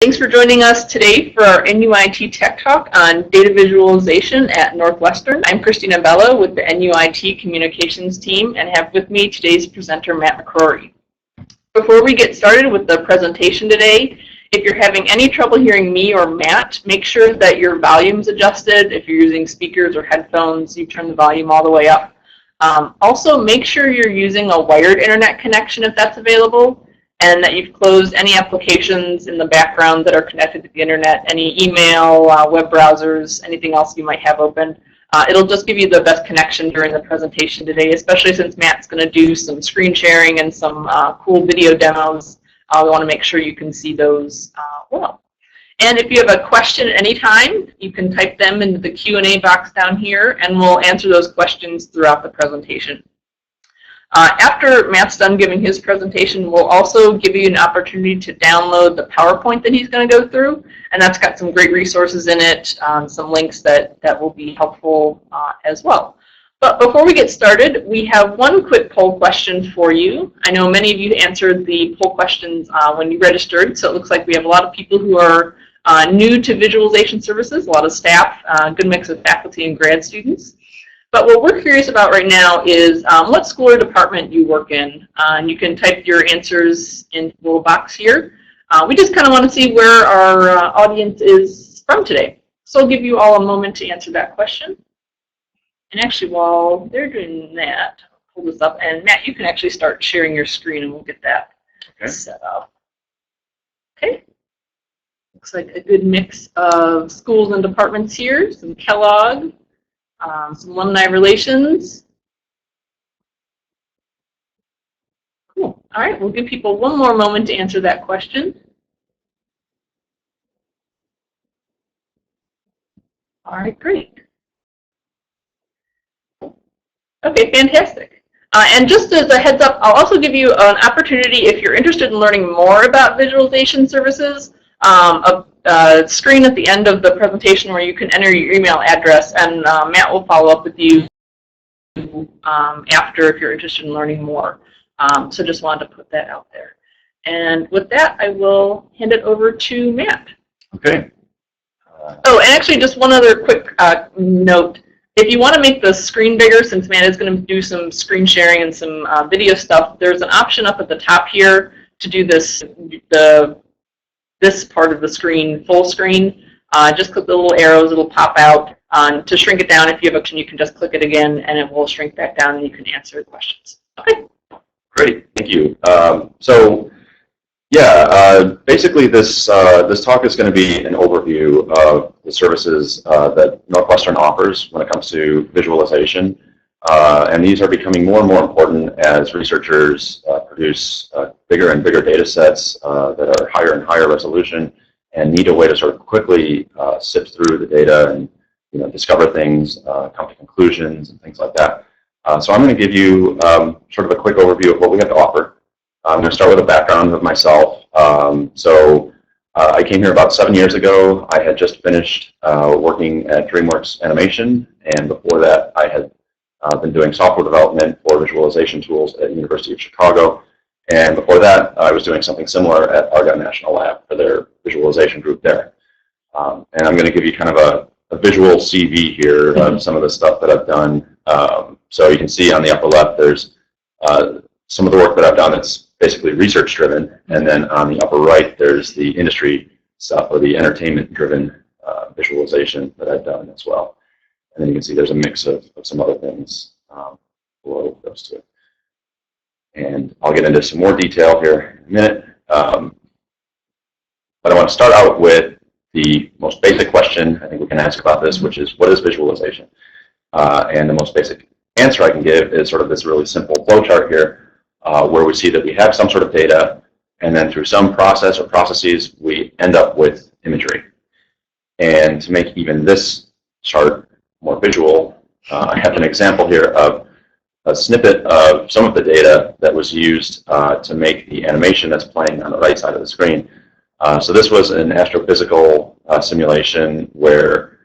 Thanks for joining us today for our NUIT Tech Talk on data visualization at Northwestern. I'm Christina Bella with the NUIT Communications team and have with me today's presenter, Matt McCrory. Before we get started with the presentation today, if you're having any trouble hearing me or Matt, make sure that your volume's adjusted. If you're using speakers or headphones, you turn the volume all the way up. Also, make sure you're using a wired internet connection if that's available, and that you've closed any applications in the background that are connected to the internet, any email, web browsers, anything else you might have open. It'll just give you the best connection during the presentation today, especially since Matt's going to do some screen sharing and some cool video demos. We want to make sure you can see those well. And if you have a question at any time, you can type them into the Q&A box down here, and we'll answer those questions throughout the presentation. After Matt's done giving his presentation, we'll also give you an opportunity to download the PowerPoint that he's going to go through, and that's got some great resources in it, some links that will be helpful as well. But before we get started, we have one quick poll question for you. I know many of you answered the poll questions when you registered, so it looks like we have a lot of people who are new to visualization services, a lot of staff, a good mix of faculty and grad students. But what we're curious about right now is what school or department you work in. And you can type your answers in the little box here. We just kind of want to see where our audience is from today. So I'll give you all a moment to answer that question. And actually, while they're doing that, I'll pull this up. And Matt, you can actually start sharing your screen and we'll get that set up. Okay. Looks like a good mix of schools and departments here. Some Kellogg. Some alumni relations. Cool. All right, we'll give people one more moment to answer that question. All right, great. Okay, fantastic. And just as a heads up, I'll also give you an opportunity if you're interested in learning more about visualization services. A screen at the end of the presentation where you can enter your email address, and Matt will follow up with you after if you're interested in learning more. So just wanted to put that out there. And with that, I will hand it over to Matt. Okay. Oh, and actually just one other quick note. If you want to make the screen bigger, since Matt is going to do some screen sharing and some video stuff, there's an option up at the top here to do this, this part of the screen, full screen. Just click the little arrows, it'll pop out. To shrink it down, if you have a question, you can just click it again and it will shrink back down and you can answer the questions. Okay. Great, thank you. Basically this talk is going to be an overview of the services that Northwestern offers when it comes to visualization. And these are becoming more and more important as researchers produce bigger and bigger data sets that are higher and higher resolution and need a way to sort of quickly sift through the data and discover things, come to conclusions and things like that. So I'm going to give you sort of a quick overview of what we have to offer. I'm going to start with a background of myself. I came here about 7 years ago. I had just finished working at DreamWorks Animation, and before that I had been doing software development for visualization tools at the University of Chicago. And before that, I was doing something similar at Argonne National Lab for their visualization group there. And I'm going to give you kind of a visual CV here of some of the stuff that I've done. So you can see on the upper left, there's some of the work that I've done that's basically research-driven. And then on the upper right, there's the industry stuff or the entertainment-driven visualization that I've done as well. And then you can see there's a mix of some other things below those two. And I'll get into some more detail here in a minute. But I want to start out with the most basic question I think we can ask about this, which is, what is visualization? And the most basic answer I can give is sort of this really simple flowchart here, where we see that we have some sort of data, and then through some process or processes, we end up with imagery. And to make even this chart more visual, I have an example here of a snippet of some of the data that was used to make the animation that's playing on the right side of the screen. So this was an astrophysical simulation where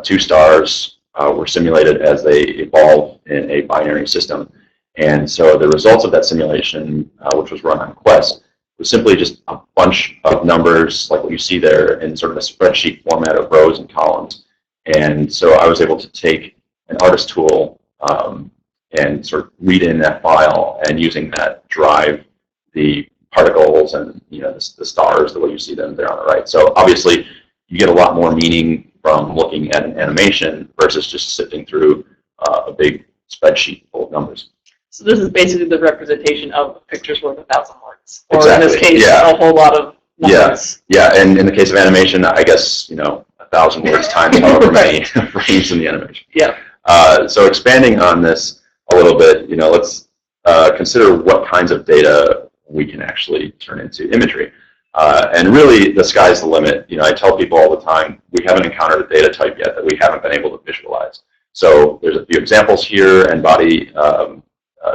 two stars were simulated as they evolve in a binary system. And so the results of that simulation, which was run on Quest, was simply just a bunch of numbers like what you see there in sort of a spreadsheet format of rows and columns. And so I was able to take an artist tool and sort of read in that file, and using that drive the particles and the stars the way you see them there on the right. So obviously you get a lot more meaning from looking at an animation versus just sifting through a big spreadsheet full of numbers. So this is basically the representation of a picture's worth 1,000 words, or exactly. in this case, yeah. a whole lot of numbers. Yeah, and in the case of animation, I guess 1,000 words times however many frames in the animation. Yeah. So expanding on this a little bit, let's consider what kinds of data we can actually turn into imagery. And really, the sky's the limit. I tell people all the time, we haven't encountered a data type yet that we haven't been able to visualize. So there's a few examples here, and body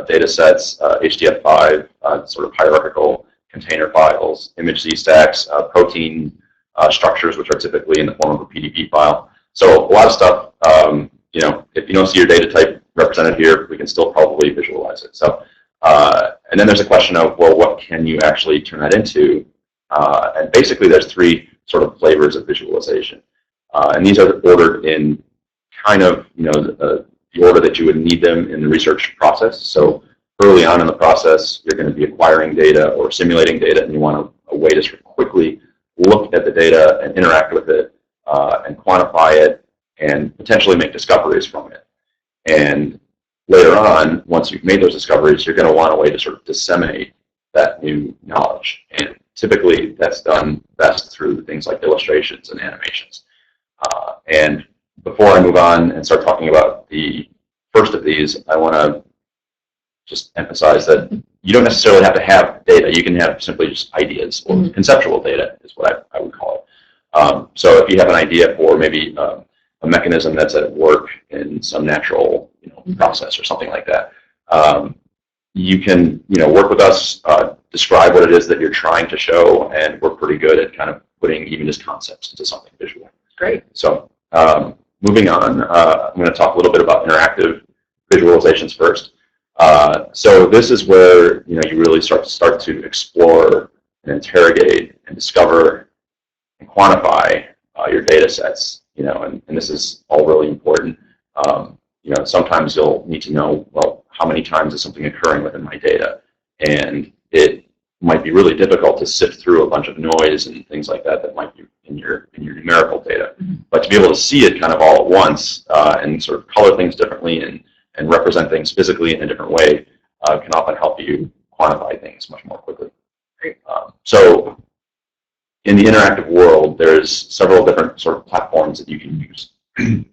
data sets, HDF5, sort of hierarchical container files, image Z-stacks, protein structures, which are typically in the form of a PDB file. So a lot of stuff, if you don't see your data type represented here, we can still probably visualize it. So, and then there's a question of, well, what can you actually turn that into? And basically, there's three sort of flavors of visualization. And these are ordered in kind of, the order that you would need them in the research process. So early on in the process, you're going to be acquiring data or simulating data, and you want a way to sort of quickly look at the data and interact with it and quantify it and potentially make discoveries from it. And later on, once you've made those discoveries, you're going to want a way to sort of disseminate that new knowledge. And typically, that's done best through things like illustrations and animations. And before I move on and start talking about the first of these, I want to just emphasize that you don't necessarily have to have data. You can have simply just ideas, or conceptual data is what I would call it. So if you have an idea for maybe a mechanism that's at work in some natural process or something like that, you can work with us, describe what it is that you're trying to show, and we're pretty good at kind of putting even just concepts into something visual. Great. So moving on, I'm going to talk a little bit about interactive visualizations first. So this is where you really start to explore and interrogate and discover and quantify your data sets. And this is all really important. Sometimes you'll need to know, well, how many times is something occurring within my data, and it might be really difficult to sift through a bunch of noise and things like that might be in your numerical data. But to be able to see it kind of all at once and sort of color things differently and represent things physically in a different way can often help you quantify things much more quickly. So in the interactive world, there's several different sort of platforms that you can use.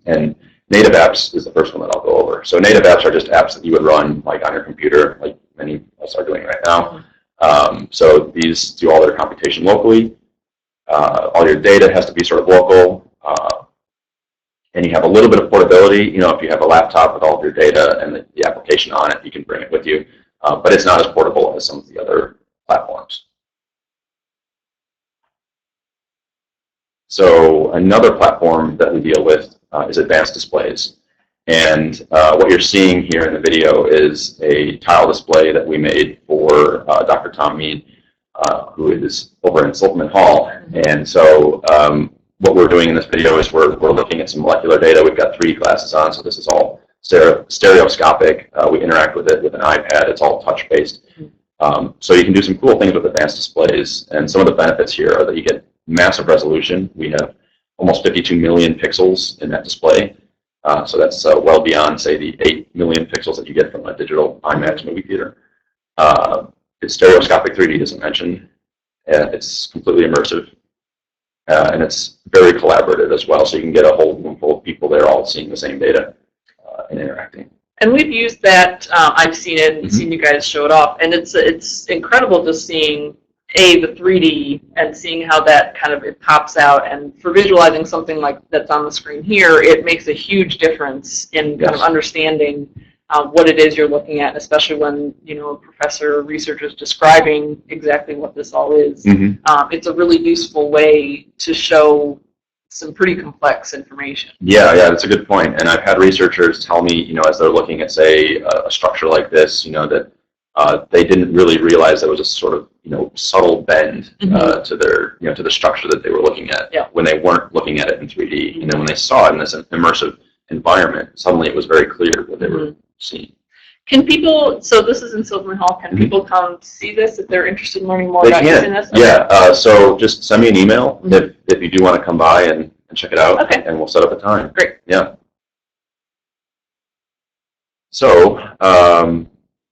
And native apps is the first one that I'll go over. So native apps are just apps that you would run like on your computer, like many of us are doing right now. So these do all their computation locally. All your data has to be sort of local. And you have a little bit of portability. If you have a laptop with all of your data and the application on it, you can bring it with you. But it's not as portable as some of the other platforms. So another platform that we deal with is advanced displays. And what you're seeing here in the video is a tile display that we made for Dr. Tom Mead, who is over in Silverman Hall. And so what we're doing in this video is we're looking at some molecular data. We've got 3D glasses on, so this is all stereoscopic. We interact with it with an iPad. It's all touch-based. So you can do some cool things with advanced displays. And some of the benefits here are that you get massive resolution. We have almost 52 million pixels in that display. So that's well beyond, say, the 8 million pixels that you get from a digital IMAX movie theater. It's stereoscopic 3D, as I mentioned. It's completely immersive. And it's very collaborative as well, so you can get a whole room full of people there all seeing the same data and interacting. And we've used that. I've seen it and seen you guys show it off. And it's incredible just seeing the 3D and seeing how that kind of it pops out, and for visualizing something like that's on the screen here, it makes a huge difference in kind of understanding what it is you're looking at, especially when a professor or researcher is describing exactly what this all is. It's a really useful way to show some pretty complex information. Yeah, that's a good point. And I've had researchers tell me, as they're looking at, say, a structure like this, that they didn't really realize there was a sort of subtle bend to their to the structure that they were looking at when they weren't looking at it in 3D. And then when they saw it in this immersive environment, suddenly it was very clear what they were seeing. Can people, so this is in Silverman Hall, can people come see this if they're interested in learning more about using this? Okay. Yeah, so just send me an email if you do want to come by and check it out, and we'll set up a time. Great. Yeah. So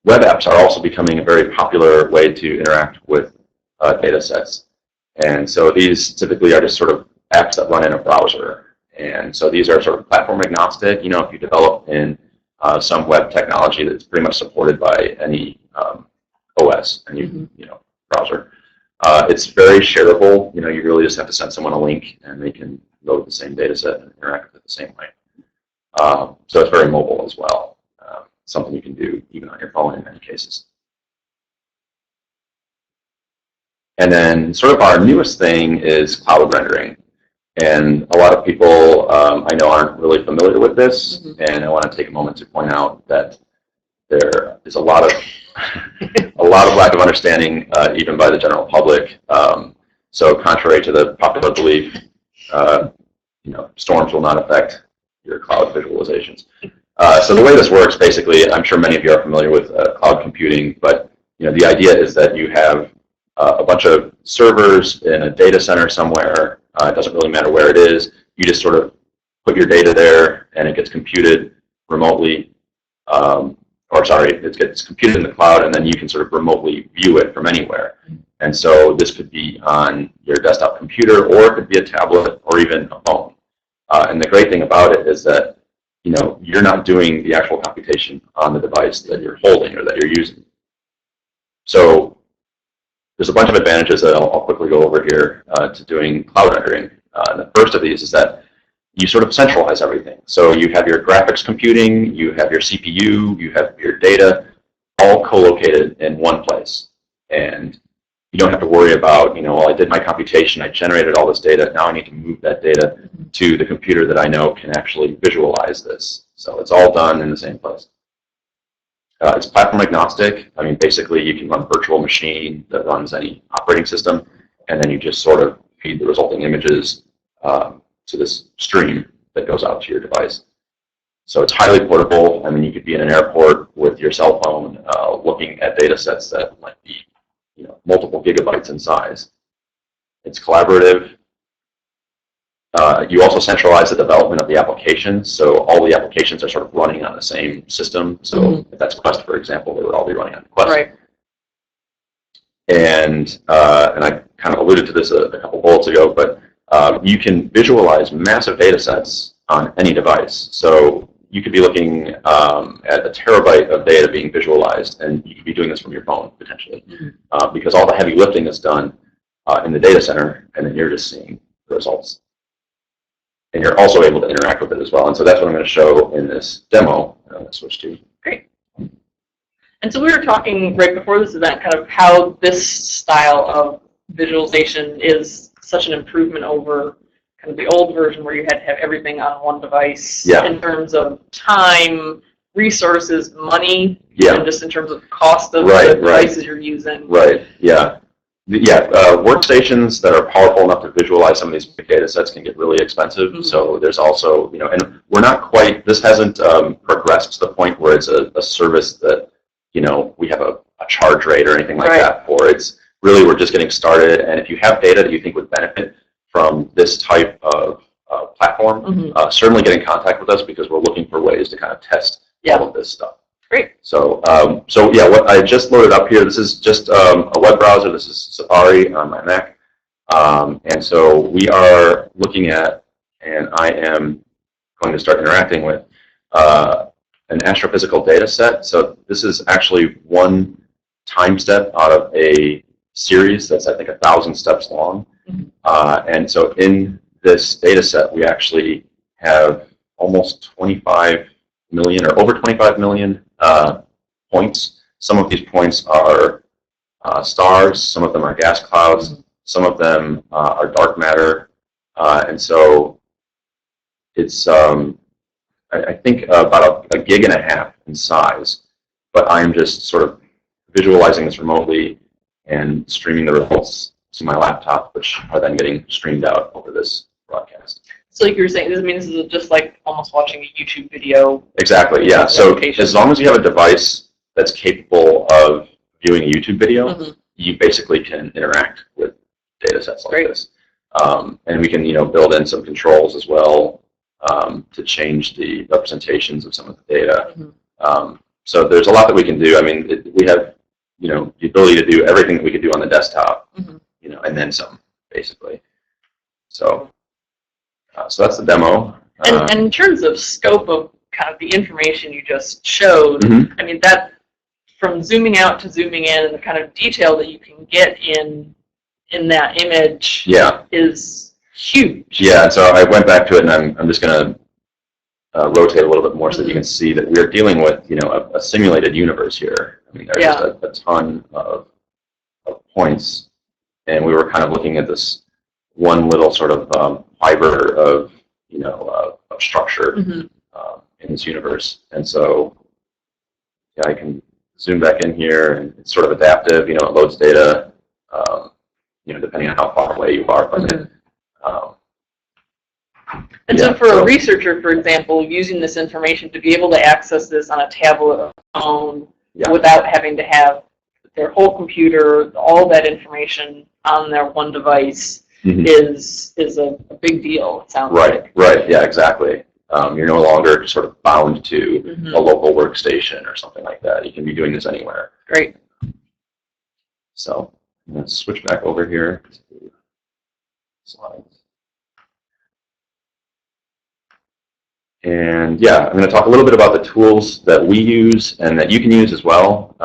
web apps are also becoming a very popular way to interact with data sets. And so these typically are just sort of apps that run in a browser. And so these are sort of platform agnostic. If you develop in some web technology that's pretty much supported by any OS, any browser. It's very shareable. You really just have to send someone a link, and they can load the same data set and interact with it the same way. So it's very mobile as well. Something you can do even on your phone in many cases. And then sort of our newest thing is cloud rendering. And a lot of people I know aren't really familiar with this, and I want to take a moment to point out that there is a lot of lack of understanding even by the general public. So contrary to the popular belief, storms will not affect your cloud visualizations. So the way this works, basically, I'm sure many of you are familiar with cloud computing, but the idea is that you have a bunch of servers in a data center somewhere. It doesn't really matter where it is. You just sort of put your data there, and it gets computed remotely. It gets computed in the cloud, and then you can sort of remotely view it from anywhere. And so this could be on your desktop computer, or it could be a tablet, or even a phone. And the great thing about it is that you're not doing the actual computation on the device that you're holding or that you're using. So there's a bunch of advantages that I'll quickly go over here to doing cloud rendering. And the first of these is that you sort of centralize everything. So you have your graphics computing, you have your CPU, you have your data, all co-located in one place. And you don't have to worry about, well, I did my computation, I generated all this data, now I need to move that data to the computer that I know can actually visualize this. So it's all done in the same place. It's platform agnostic. I mean, basically, you can run a virtual machine that runs any operating system, and then you just sort of feed the resulting images to this stream that goes out to your device. So it's highly portable. I mean, you could be in an airport with your cell phone looking at data sets that might be multiple gigabytes in size. It's collaborative. You also centralize the development of the applications, so all the applications are sort of running on the same system. So if that's Quest, for example, they would all be running on Quest. Right. And I kind of alluded to this a couple bullets ago, but you can visualize massive data sets on any device. So you could be looking at a terabyte of data being visualized, and you could be doing this from your phone, potentially, because all the heavy lifting is done in the data center, and then you're just seeing the results. And you're also able to interact with it as well. And so that's what I'm going to show in this demo. I'm going to switch to. Great. And so we were talking right before this event kind of how this style of visualization is such an improvement over kind of the old version where you had to have everything on one device in terms of time, resources, money, and just in terms of cost of the devices you're using. Right, yeah. Workstations that are powerful enough to visualize some of these big data sets can get really expensive. So there's also, and we're not quite, this hasn't progressed to the point where it's a service that, we have a charge rate or anything like that for. It's really, we're just getting started. And if you have data that you think would benefit from this type of platform, certainly get in contact with us, because we're looking for ways to kind of test all of this stuff. Great. So, what I just loaded up here, this is just a web browser. This is Safari on my Mac. And so we are looking at, and I am going to start interacting with, an astrophysical data set. So this is actually one time step out of a series that's, I think, 1,000 steps long. And so in this data set, we actually have almost 25 million or over 25 million points. Some of these points are stars, some of them are gas clouds, some of them are dark matter, and so it's I think about a gig and a half in size, but I'm just sort of visualizing this remotely and streaming the results to my laptop, which are then getting streamed out over this broadcast. So like you were saying, this means this is just like almost watching a YouTube video. Exactly, yeah. So as long as you have a device that's capable of viewing a YouTube video, you basically can interact with data sets like this. And we can, build in some controls as well to change the representations of some of the data. So there's a lot that we can do. I mean, we have, the ability to do everything that we could do on the desktop, and then some, basically. So, so that's the demo. And in terms of scope of kind of the information you just showed, I mean, that from zooming out to zooming in and the kind of detail that you can get in that image is huge. Yeah, and so I went back to it, and I'm just going to rotate a little bit more so that you can see that we're dealing with, a simulated universe here. I mean, there's just a ton of points, and we were kind of looking at this one little sort of fiber of, of structure in this universe. And so, I can zoom back in here, and it's sort of adaptive. It loads data, depending on how far away you are from it. And so for a researcher, for example, using this information to be able to access this on a tablet or phone without having to have their whole computer, all that information on their one device is a big deal, it sounds like. Right, yeah, exactly. You're no longer sort of bound to a local workstation or something like that. You can be doing this anywhere. Great. So let's switch back over here to slides. And I'm going to talk a little bit about the tools that we use and that you can use as well.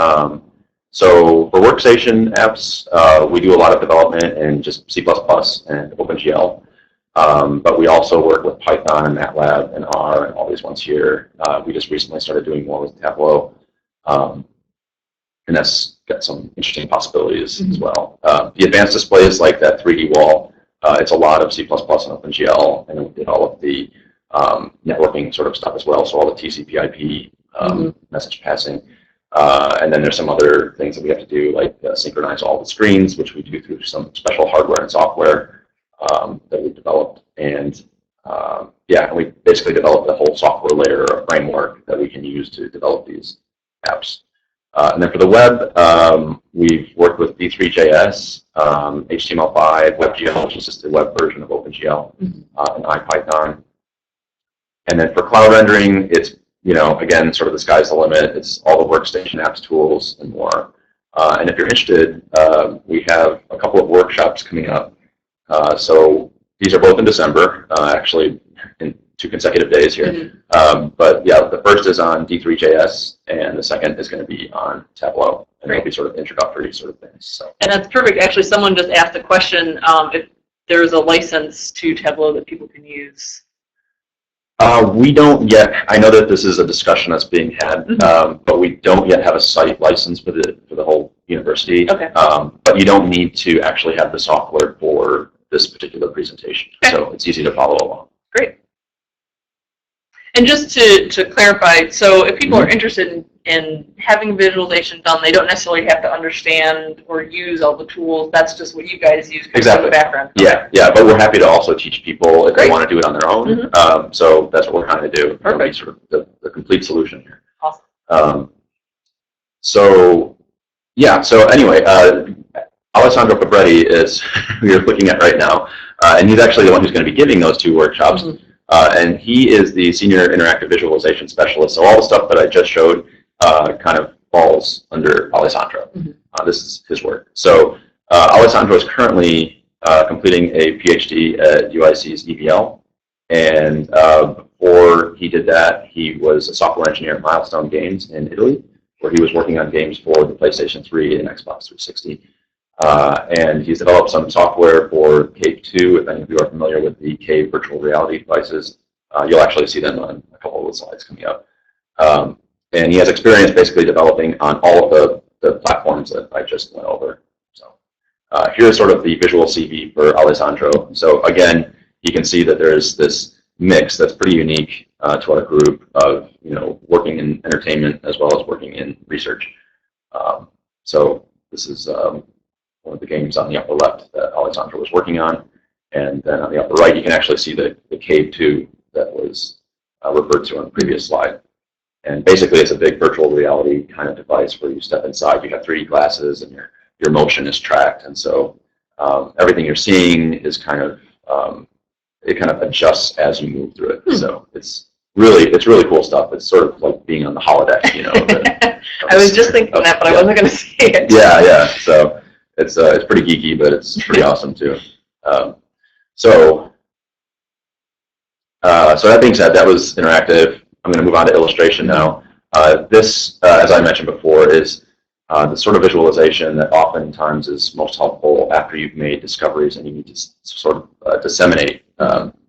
So for workstation apps, we do a lot of development in just C++ and OpenGL. But we also work with Python and MATLAB and R and all these ones here. We just recently started doing more with Tableau. And that's got some interesting possibilities as well. The advanced displays like that 3D wall, it's a lot of C++ and OpenGL, and we did all of the networking sort of stuff as well, so all the TCP/IP message passing. And then there's some other things that we have to do, like synchronize all the screens, which we do through some special hardware and software that we've developed. And and we basically developed a whole software layer or framework that we can use to develop these apps. And then for the web, we've worked with D3.js, HTML5, WebGL, which is just the web version of OpenGL, and IPython. And then for cloud rendering, it's, again, sort of the sky's the limit. It's all the workstation apps, tools, and more. And if you're interested, we have a couple of workshops coming up. So these are both in December, actually in 2 consecutive days here. But the first is on D3.js, and the second is going to be on Tableau. And they'll be sort of introductory sort of things. So. And that's perfect. Actually, someone just asked a question if there's a license to Tableau that people can use. We don't yet. I know that this is a discussion that's being had, but we don't yet have a site license for the whole university. Okay. But you don't need to actually have the software for this particular presentation, so it's easy to follow along. Great. And just to clarify, so if people are interested in having visualization done, they don't necessarily have to understand or use all the tools. That's just what you guys use in the background. Yeah, but we're happy to also teach people if they want to do it on their own. So that's what we're trying to do. Perfect. Sort of the complete solution here. Awesome. So anyway, Alessandro FEBRETTI is who you're looking at right now, and he's actually the one who's going to be giving those 2 workshops. And he is the Senior Interactive Visualization Specialist, so all the stuff that I just showed kind of falls under Alessandro. This is his work. So Alessandro is currently completing a PhD at UIC's EVL, and before he did that, he was a software engineer at Milestone Games in Italy, where he was working on games for the PlayStation 3 and Xbox 360. And he's developed some software for Cave 2. If any of you are familiar with the Cave virtual reality devices, you'll actually see them on a couple of the slides coming up. And he has experience basically developing on all of the platforms that I just went over. So here's sort of the visual CV for Alessandro. So again, you can see that there's this mix that's pretty unique to our group of working in entertainment as well as working in research. So this is one of the games on the upper left that Alessandro was working on. And then on the upper right, you can actually see the cave 2 that was referred to on the previous slide. And basically, it's a big virtual reality kind of device where you step inside. You have 3D glasses, and your motion is tracked. And so everything you're seeing is kind of it kind of adjusts as you move through it. So it's really cool stuff. It's sort of like being on the holodeck, you know. I was just thinking that, but I wasn't going to say it. Yeah. So it's pretty geeky, but it's pretty awesome too. So that being said, that was interactive. I'm going to move on to illustration now. This, as I mentioned before, is the sort of visualization that oftentimes is most helpful after you've made discoveries and you need to sort of disseminate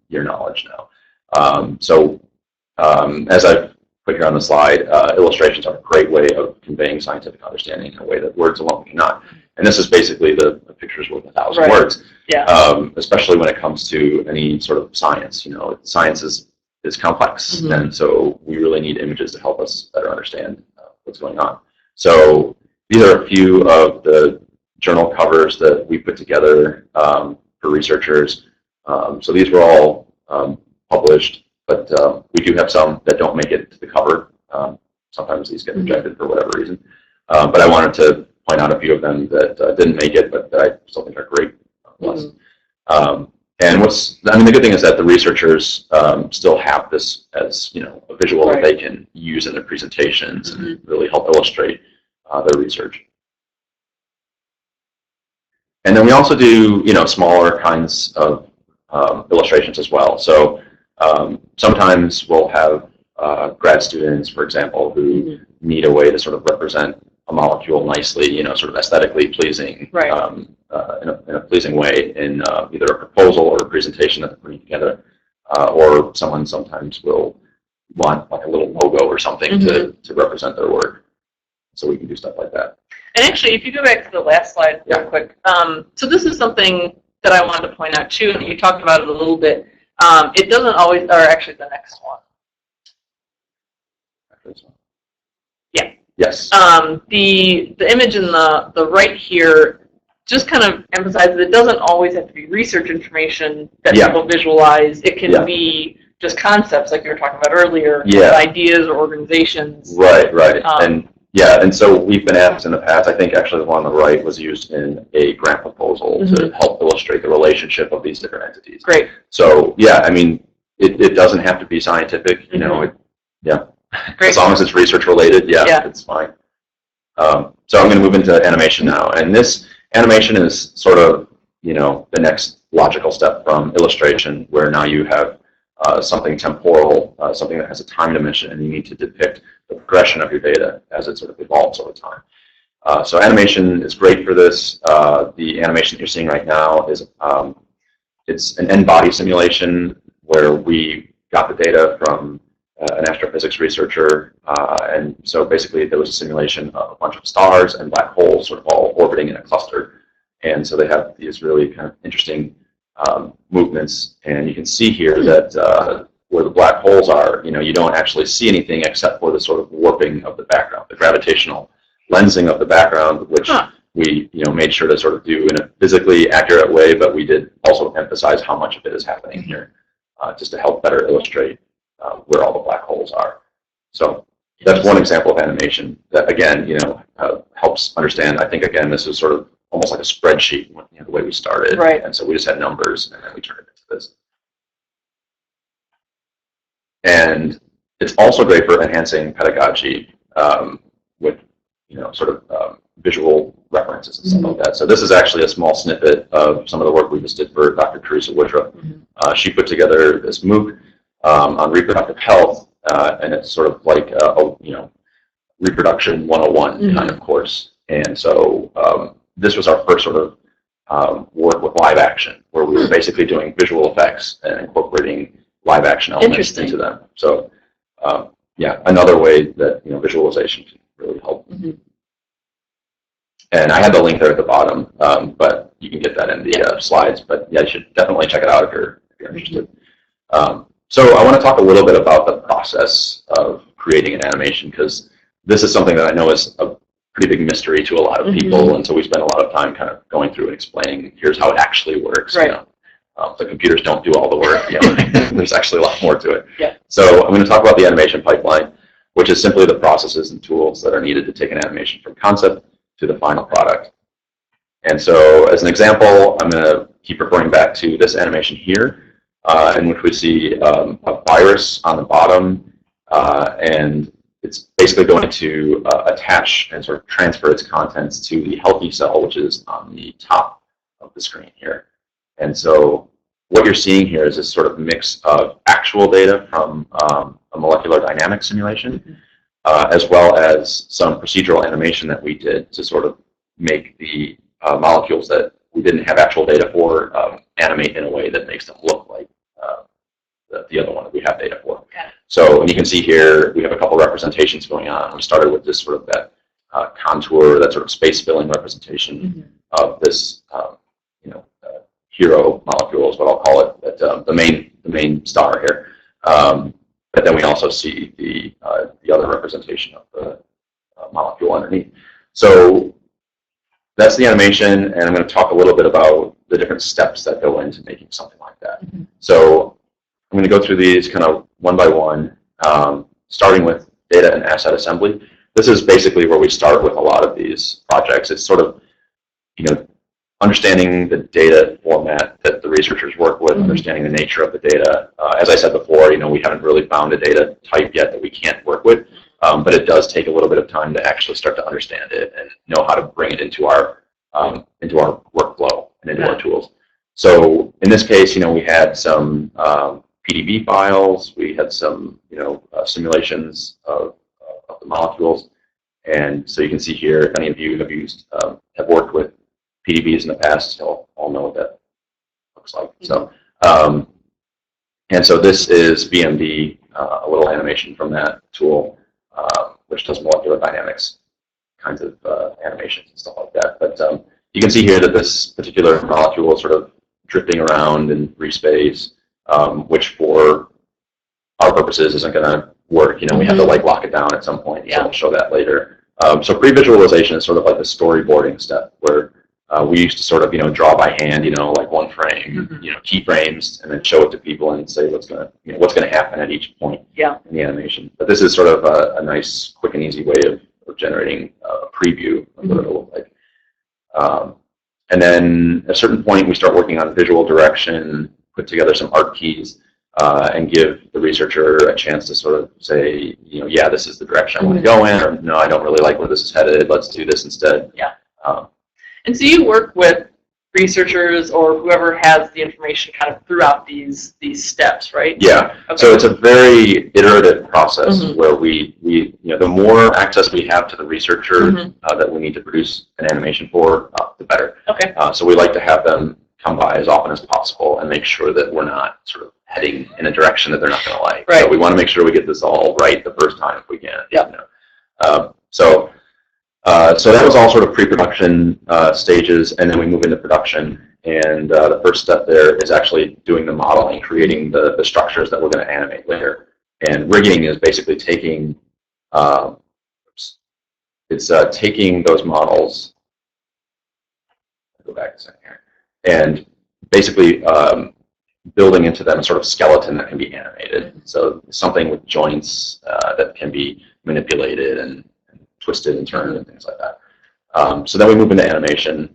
your knowledge now. As I've put here on the slide, illustrations are a great way of conveying scientific understanding in a way that words alone cannot. And this is basically the picture's worth 1,000 words. Yeah. Especially when it comes to any sort of science. You know, science is complex, and so we really need images to help us better understand what's going on. So these are a few of the journal covers that we put together for researchers. So these were all published, but we do have some that don't make it to the cover. Sometimes these get rejected for whatever reason. But I wanted to point out a few of them that didn't make it, but that I still think are great. And the good thing is that the researchers still have this as, you know, a visual that they can use in their presentations and really help illustrate their research. And then we also do, you know, smaller kinds of illustrations as well. So sometimes we'll have grad students, for example, who need a way to sort of represent a molecule nicely, you know, sort of aesthetically pleasing, in a pleasing way in either a proposal or a presentation that they're putting together, or someone sometimes will want like a little logo or something to represent their work. So we can do stuff like that. And actually, if you go back to the last slide real quick, so this is something that I wanted to point out too, and you talked about it a little bit. It doesn't always, or actually the next one. Yeah. Yes. The image in the right here just kind of emphasizes it doesn't always have to be research information that people visualize. It can be just concepts like you were talking about earlier, ideas or organizations. Right. And so we've been asked in the past, I think actually the one on the right was used in a grant proposal to help illustrate the relationship of these different entities. Great. So I mean, it doesn't have to be scientific, you know, Great. As long as it's research related, it's fine. So I'm going to move into animation now. And this animation is sort of, you know, the next logical step from illustration, where now you have something temporal, something that has a time dimension, and you need to depict the progression of your data as it sort of evolves over time. So animation is great for this. The animation that you're seeing right now is it's an n-body simulation where we got the data from an astrophysics researcher, and so basically there was a simulation of a bunch of stars and black holes sort of all orbiting in a cluster, and so they have these really kind of interesting movements, and you can see here that where the black holes are, you know, you don't actually see anything except for the sort of warping of the background, the gravitational lensing of the background, which we, you know, made sure to sort of do in a physically accurate way, but we did also emphasize how much of it is happening here, just to help better illustrate where all the black holes are. So that's one example of animation that, again, you know, helps understand. I think, again, this is sort of almost like a spreadsheet, you know, the way we started. Right. And so we just had numbers, and then we turned it into this. And it's also great for enhancing pedagogy with, you know, sort of visual references and stuff like that. So this is actually a small snippet of some of the work we just did for Dr. Teresa Woodruff. She put together this MOOC on reproductive health, and it's sort of like a you know, reproduction 101 kind of course. And so this was our first sort of work with live action, where we were basically doing visual effects and incorporating live action elements into them. So another way that, you know, visualization can really help. And I had the link there at the bottom, but you can get that in the slides. But you should definitely check it out if you're interested. So I want to talk a little bit about the process of creating an animation, because this is something that I know is pretty big mystery to a lot of people, and so we spend a lot of time kind of going through and explaining, here's how it actually works. Right. You know? The computers don't do all the work. You know? There's actually a lot more to it. Yeah. So I'm going to talk about the animation pipeline, which is simply the processes and tools that are needed to take an animation from concept to the final product. And so as an example, I'm going to keep referring back to this animation here, in which we see a virus on the bottom, and it's basically going to attach and sort of transfer its contents to the healthy cell, which is on the top of the screen here. And so what you're seeing here is this sort of mix of actual data from a molecular dynamics simulation, as well as some procedural animation that we did to sort of make the molecules that we didn't have actual data for animate in a way that makes them look like the other one that we have data for. Okay. So you can see here we have a couple representations going on. We started with this sort of that contour, that sort of space filling representation of this hero molecule is what I'll call it, but the main star here. But then we also see the other representation of the molecule underneath. So that's the animation, and I'm going to talk a little bit about the different steps that go into making something like that. So I'm going to go through these kind of one by one, starting with data and asset assembly. This is basically where we start with a lot of these projects. It's sort of, understanding the data format that the researchers work with, understanding the nature of the data. As I said before, we haven't really found a data type yet that we can't work with, but it does take a little bit of time to actually start to understand it and know how to bring it into our workflow and into our tools. So in this case, we had some PDB files, we had some simulations of the molecules, and so you can see here, if any of you have worked with PDBs in the past, you'll all know what that looks like. So, and so this is BMD, a little animation from that tool, which does molecular dynamics kinds of animations and stuff like that. But you can see here that this particular molecule is sort of drifting around in free space, which for our purposes isn't going to work. We have to lock it down at some point. So I'll show that later. So pre-visualization is sort of like the storyboarding step where we used to sort of, draw by hand, like one frame, keyframes, and then show it to people and say what's going to happen at each point in the animation. But this is sort of a nice, quick and easy way of generating a preview of what it'll look like. And then at a certain point, we start working on visual direction, put together some art keys, and give the researcher a chance to sort of say, yeah, this is the direction I want to go in, or no, I don't really like where this is headed. Let's do this instead. Yeah. And so you work with researchers or whoever has the information kind of throughout these steps, right? Yeah. Okay. So it's a very iterative process where we the more access we have to the researcher that we need to produce an animation for, the better. Okay. So we like to have them come by as often as possible and make sure that we're not sort of heading in a direction that they're not going to like. Right. So we want to make sure we get this all right the first time if we can. Yeah. So that was all sort of pre-production stages, and then we move into production. And the first step there is actually doing the modeling, creating the structures that we're going to animate later. And rigging is basically taking taking those models. Go back a second here, and basically building into them a sort of skeleton that can be animated. So something with joints that can be manipulated and twisted and turned and things like that. So then we move into animation,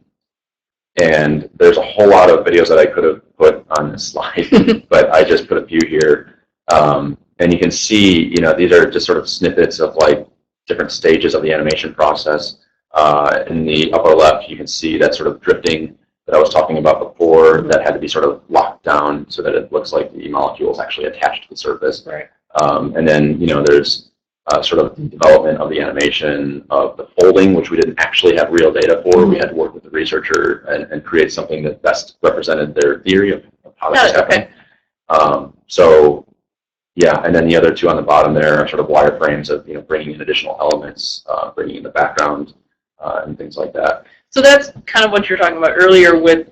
and there's a whole lot of videos that I could have put on this slide, but I just put a few here. And you can see, these are just sort of snippets of different stages of the animation process. In the upper left, you can see that sort of drifting that I was talking about before that had to be sort of locked down so that it looks like the molecule is actually attached to the surface. Right. And then, there's sort of development of the animation of the folding, which we didn't actually have real data for. We had to work with the researcher and create something that best represented their theory of how this was happening. So, yeah, and then the other two on the bottom there are sort of wireframes of bringing in additional elements, bringing in the background, and things like that. So that's kind of what you're talking about earlier with,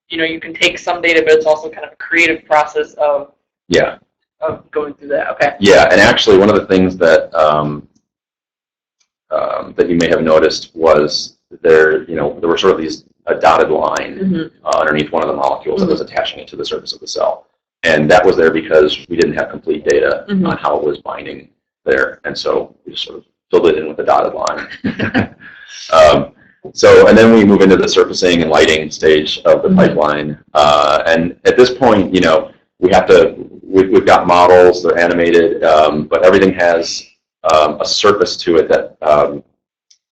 you can take some data, but it's also kind of a creative process of going through that. Okay. Yeah, and actually one of the things that that you may have noticed was there were sort of these a dotted line underneath one of the molecules that was attaching it to the surface of the cell. And that was there because we didn't have complete data on how it was binding there. And so we just sort of filled it in with a dotted line. And then we move into the surfacing and lighting stage of the pipeline. And at this point, we've got models, they're animated, but everything has a surface to it that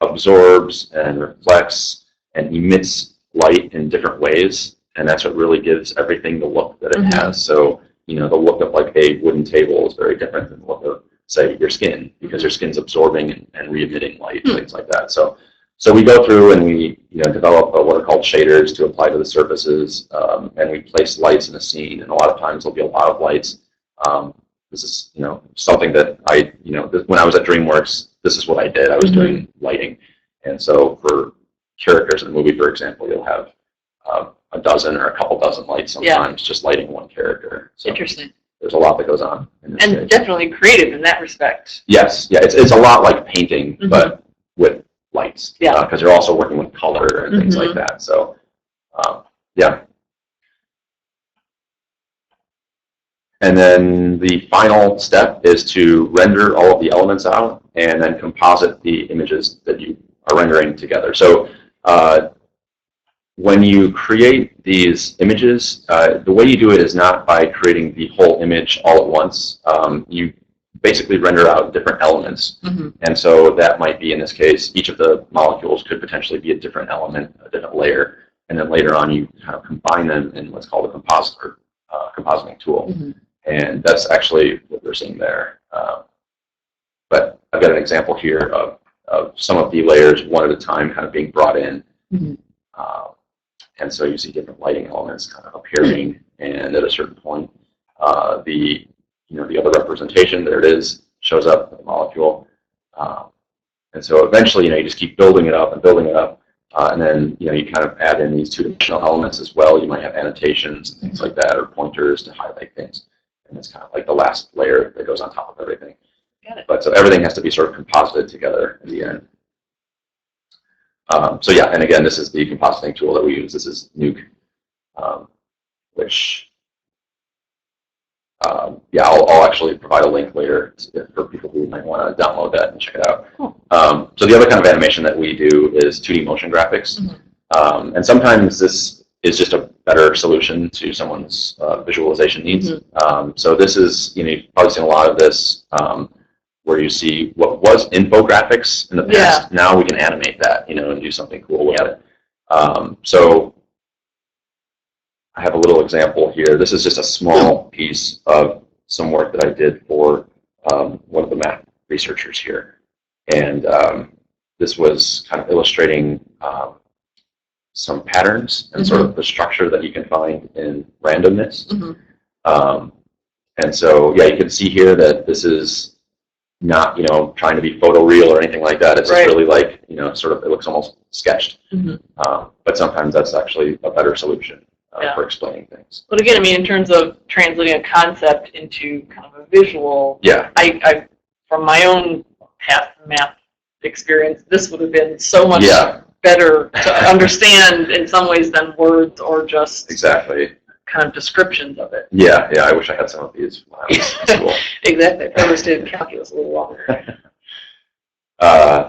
absorbs and reflects and emits light in different ways. And that's what really gives everything the look that it has. So, the look of like a wooden table is very different than the look of, say, your skin, because your skin's absorbing and re-emitting light, things like that. So we go through and we develop what are called shaders to apply to the surfaces, and we place lights in a scene. And a lot of times there'll be a lot of lights. This is something that when I was at DreamWorks, this is what I did. I was doing lighting, and so for characters in a movie, for example, you'll have a dozen or a couple dozen lights sometimes, just lighting one character. So interesting. There's a lot that goes on. In this case. Definitely creative in that respect. Yes, yeah, it's a lot like painting, but with lights. Yeah, because you're also working with color and things like that. So, yeah. And then the final step is to render all of the elements out and then composite the images that you are rendering together. So when you create these images, the way you do it is not by creating the whole image all at once. You basically render out different elements. And so that might be, in this case, each of the molecules could potentially be a different element, a different layer. And then later on, you kind of combine them in what's called a compositor, compositing tool. And that's actually what we're seeing there. But I've got an example here of some of the layers one at a time kind of being brought in. And so you see different lighting elements kind of appearing, and at a certain point, the other representation, there it is, shows up in the molecule. And so eventually, you just keep building it up and building it up. And then, you kind of add in these two-dimensional elements as well. You might have annotations and things like that, or pointers to highlight things. And it's kind of like the last layer that goes on top of everything. Got it. But so everything has to be sort of composited together in the end. So yeah, and again, this is the compositing tool that we use. This is NUIT, which, yeah, I'll actually provide a link later for people who might want to download that and check it out. Cool. So the other kind of animation that we do is 2D motion graphics. And sometimes this is just a better solution to someone's visualization needs. So this is, you've probably seen a lot of this, where you see what was infographics in the past. Now we can animate that, and do something cool with it. So I have a little example here. This is just a small piece of some work that I did for one of the math researchers here. And this was kind of illustrating some patterns and sort of the structure that you can find in randomness. And so, yeah, you can see here that this is not, trying to be photoreal or anything like that. It's just really like, sort of, it looks almost sketched. But sometimes that's actually a better solution for explaining things. But again, I mean, in terms of translating a concept into kind of a visual, I from my own past math experience, this would have been so much better to understand in some ways than words or just kind of descriptions of it. Yeah, I wish I had some of these when I was in school. Exactly. I probably stayed in calculus a little longer.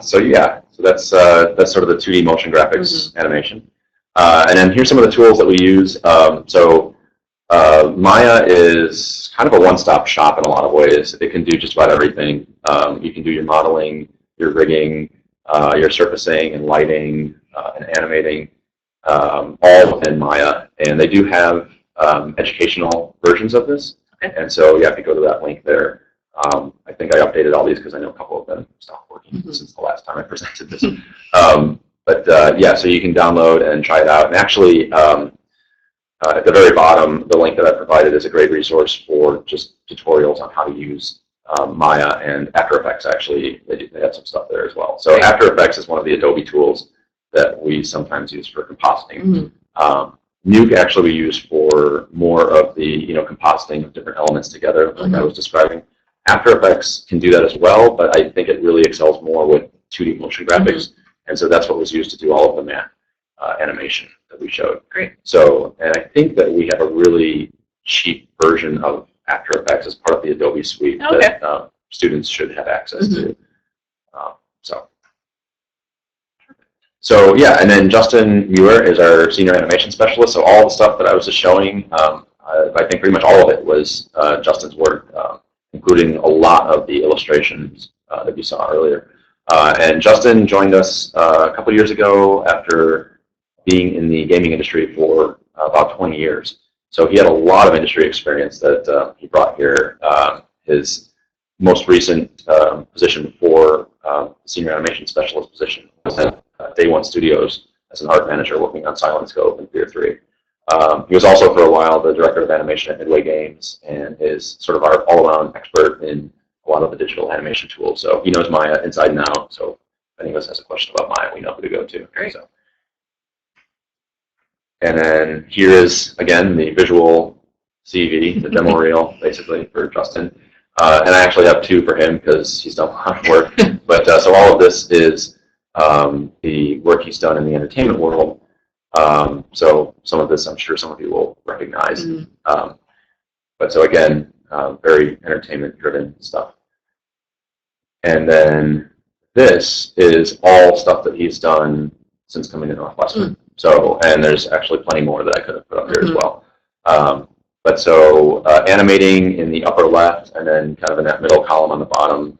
So yeah, so that's sort of the 2D motion graphics animation. And then here's some of the tools that we use. So Maya is kind of a one-stop shop in a lot of ways. It can do just about everything. You can do your modeling, your rigging, your surfacing and lighting and animating, all within Maya. And they do have educational versions of this. And so, yeah, if you go to that link there, I think I updated all these because I know a couple of them stopped working since the last time I presented this. But yeah, so you can download and try it out. And actually, at the very bottom, the link that I provided is a great resource for just tutorials on how to use Maya and After Effects. Actually, they have some stuff there as well. So After Effects is one of the Adobe tools that we sometimes use for compositing. NUIT actually we use for more of the compositing of different elements together, like I was describing. After Effects can do that as well, but I think it really excels more with 2D motion graphics, and so that's what was used to do all of the math animation that we showed. Great. So, and I think that we have a really cheap version of After Effects as part of the Adobe suite that students should have access to. So yeah, and then Justin MUIR is our senior animation specialist. So all the stuff that I was just showing, I think pretty much all of it was Justin's work, including a lot of the illustrations that you saw earlier. And Justin joined us a couple years ago after being in the gaming industry for about 20 years. So he had a lot of industry experience that he brought here. His most recent position before senior animation specialist position was at Day One Studios as an art manager working on Silent Scope and Fear 3. He was also for a while the director of animation at Midway Games and is sort of our all-around expert in a lot of the digital animation tools. So he knows Maya inside and out. So if any of us has a question about Maya, we know who to go to. Great. So. And then here is, again, the visual CV, the demo reel, basically, for Justin. And I actually have two for him because he's done a lot of work. But so all of this is the work he's done in the entertainment world. So some of this, I'm sure some of you will recognize. But so again, very entertainment-driven stuff. And then this is all stuff that he's done since coming to Northwestern. So, and there's actually plenty more that I could have put up here as well. But so animating in the upper left, and then kind of in that middle column on the bottom,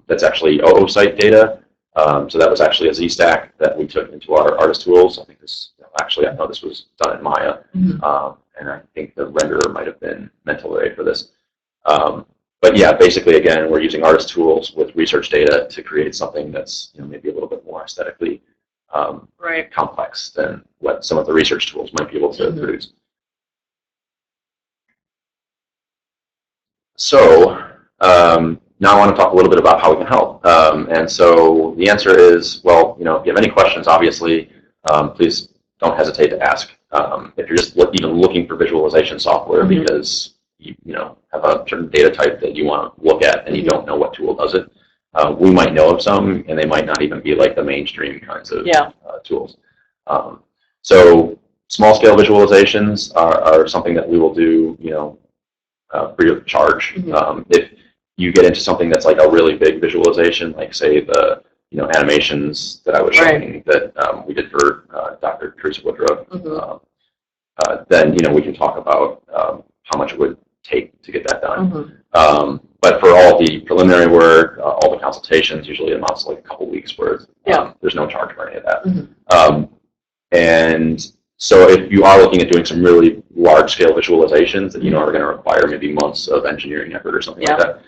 that's actually OO-site data. So that was actually a Z-stack that we took into our artist tools. I think this, actually, I know this was done in Maya, and I think the renderer might have been Mental Array for this. But yeah, basically, again, we're using artist tools with research data to create something that's maybe a little bit more aesthetically complex than what some of the research tools might be able to produce. So now I want to talk a little bit about how we can help. And so the answer is, well, if you have any questions, obviously, please don't hesitate to ask. If you're just even looking for visualization software because you have a certain data type that you want to look at and you don't know what tool does it, we might know of some, and they might not even be like the mainstream kinds of tools. So small-scale visualizations are something that we will do, free of charge. If you get into something that's like a really big visualization, like say the animations that I was showing that we did for Dr. Teresa Woodruff, then we can talk about how much it would take to get that done. But for all the preliminary work, all the consultations, usually it amounts to like a couple weeks worth. There's no charge for any of that. And so if you are looking at doing some really large-scale visualizations that are going to require maybe months of engineering effort or something like that,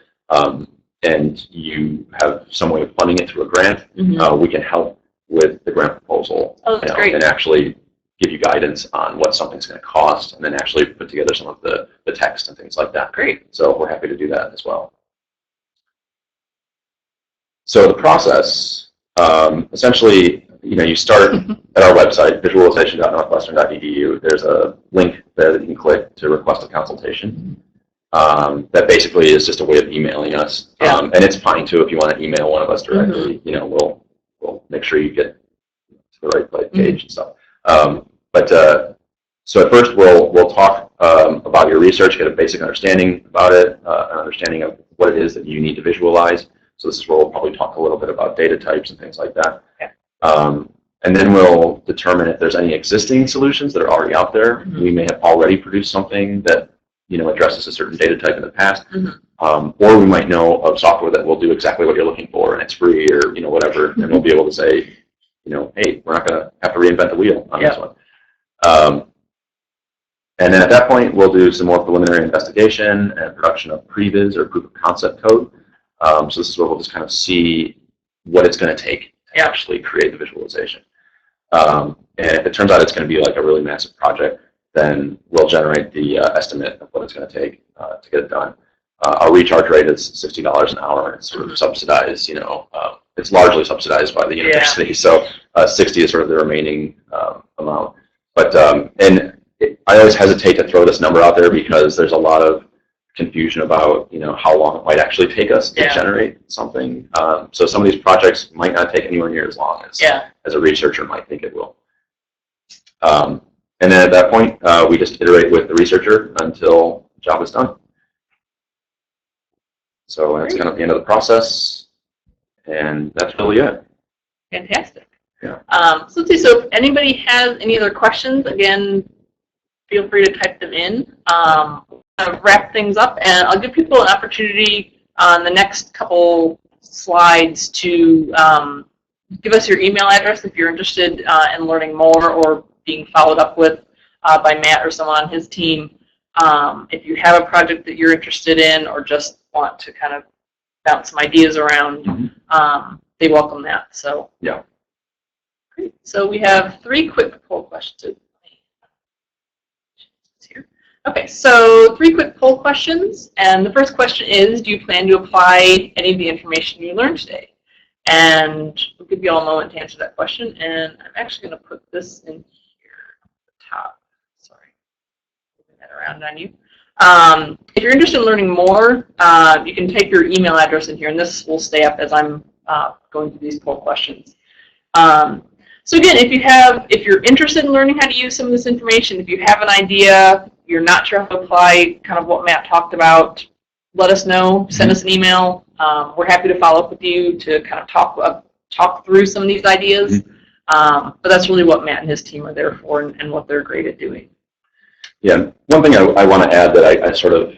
and you have some way of funding it through a grant, we can help with the grant proposal and actually give you guidance on what something's going to cost, and then actually put together some of the text and things like that. Great. So we're happy to do that as well. So the process, essentially, you start at our website, visualization.northwestern.edu. There's a link there that you can click to request a consultation. That basically is just a way of emailing us. And it's fine, too, if you want to email one of us directly. We'll make sure you get to the right page and stuff. So at first, we'll talk about your research, get a basic understanding about it, an understanding of what it is that you need to visualize. So this is where we'll probably talk a little bit about data types and things like that. And then we'll determine if there's any existing solutions that are already out there. We may have already produced something that addresses a certain data type in the past, or we might know of software that will do exactly what you're looking for, and it's free or whatever, and we'll be able to say, hey, we're not going to have to reinvent the wheel on this one. And then at that point, we'll do some more preliminary investigation and production of previs or proof of concept code. So this is where we'll just kind of see what it's going to take to actually create the visualization. And if it turns out it's going to be like a really massive project, then we'll generate the estimate of what it's going to take to get it done. Our recharge rate is $60 an hour, and it's sort of subsidized, it's largely subsidized by the university, so 60 is sort of the remaining amount. But, I always hesitate to throw this number out there because there's a lot of confusion about, how long it might actually take us to generate something. So some of these projects might not take anywhere near as long as a researcher might think it will. And then at that point, we just iterate with the researcher until the job is done. So that's kind of the end of the process, and that's really it. Fantastic. Yeah. So let's see. So if anybody has any other questions, again, feel free to type them in. I'll wrap things up, and I'll give people an opportunity on the next couple slides to give us your email address if you're interested in learning more or being followed up with by Matt or someone on his team. If you have a project that you're interested in or just want to kind of bounce some ideas around, they welcome that. So yeah. Great. So we have 3 quick poll questions. Here. Okay, so 3 quick poll questions, and the first question is, do you plan to apply any of the information you learned today? And we'll give you all a moment to answer that question, and I'm actually going to put this in here at the top. Sorry, moving that around on you. If you're interested in learning more, you can type your email address in here, and this will stay up as I'm going through these poll questions. So again, if you're interested in learning how to use some of this information, if you have an idea, you're not sure how to apply kind of what Matt talked about, let us know. Send us an email. We're happy to follow up with you to kind of talk through some of these ideas. But that's really what Matt and his team are there for, and what they're great at doing. Yeah, one thing I want to add that I sort of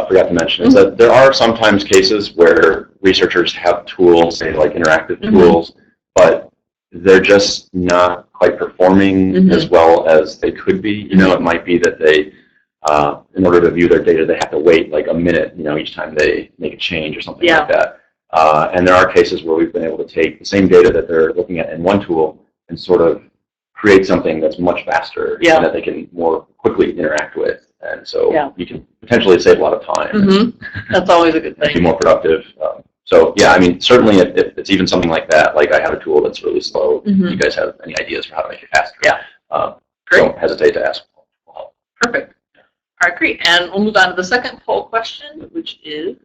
forgot to mention is that there are sometimes cases where researchers have tools, say like interactive tools, but they're just not quite performing as well as they could be. It might be that they, in order to view their data, they have to wait like a minute, each time they make a change or something like that. And there are cases where we've been able to take the same data that they're looking at in one tool and sort of create something that's much faster and that they can more quickly interact with. And so you can potentially save a lot of time. That's always a good thing. Be more productive. So yeah, I mean, certainly if it's even something like that, like I have a tool that's really slow, you guys have any ideas for how to make it faster? Great. Don't hesitate to ask. Perfect. All right, great. And we'll move on to the second poll question, which is,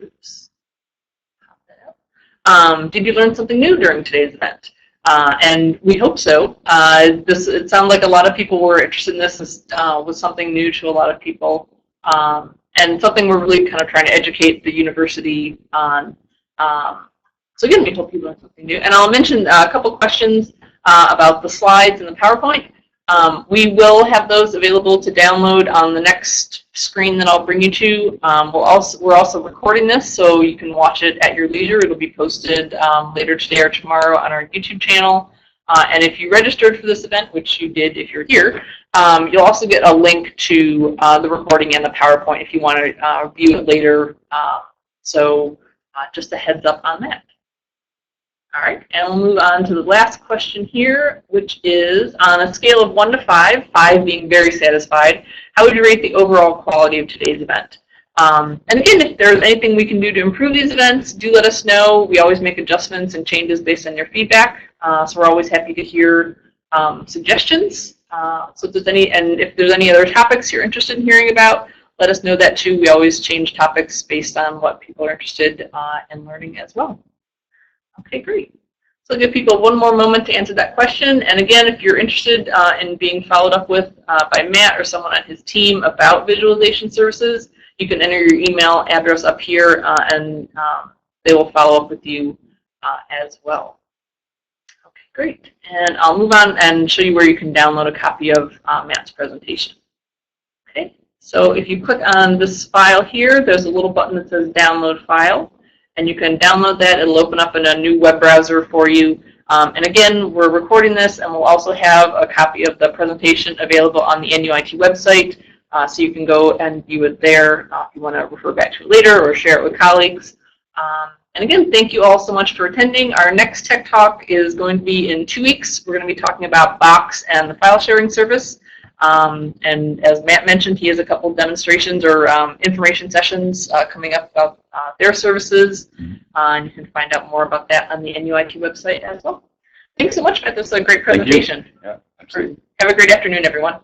did you learn something new during today's event? And we hope so. It sounded like a lot of people were interested in this. This was something new to a lot of people, and something we're really kind of trying to educate the university on. So again, we hope you learned something new. And I'll mention a couple questions about the slides and the PowerPoint. We will have those available to download on the next screen that I'll bring you to. We're also recording this, so you can watch it at your leisure. It'll be posted later today or tomorrow on our YouTube channel. And if you registered for this event, which you did if you're here, you'll also get a link to the recording and the PowerPoint if you want to view it later. So just a heads up on that. All right, and we'll move on to the last question here, which is, on a scale of 1 to 5, 5 being very satisfied, how would you rate the overall quality of today's event? And again, if there's anything we can do to improve these events, do let us know. We always make adjustments and changes based on your feedback, so we're always happy to hear suggestions. So if there's any other topics you're interested in hearing about, let us know that too. We always change topics based on what people are interested in learning as well. Okay, great. So I'll give people one more moment to answer that question. And again, if you're interested in being followed up with by Matt or someone on his team about visualization services, you can enter your email address up here, and they will follow up with you as well. Okay, great. And I'll move on and show you where you can download a copy of Matt's presentation. Okay, so if you click on this file here, there's a little button that says Download File. And you can download that. It'll open up in a new web browser for you. And again, we're recording this, and we'll also have a copy of the presentation available on the NUIT website, so you can go and view it there if you want to refer back to it later or share it with colleagues. And again, thank you all so much for attending. Our next Tech Talk is going to be in 2 weeks. We're going to be talking about Box and the file sharing service. And as Matt mentioned, he has a couple demonstrations or information sessions coming up about their services, and you can find out more about that on the NUIT website as well. Thanks so much, Matt. This was a great presentation. Yeah, absolutely. Have a great afternoon, everyone.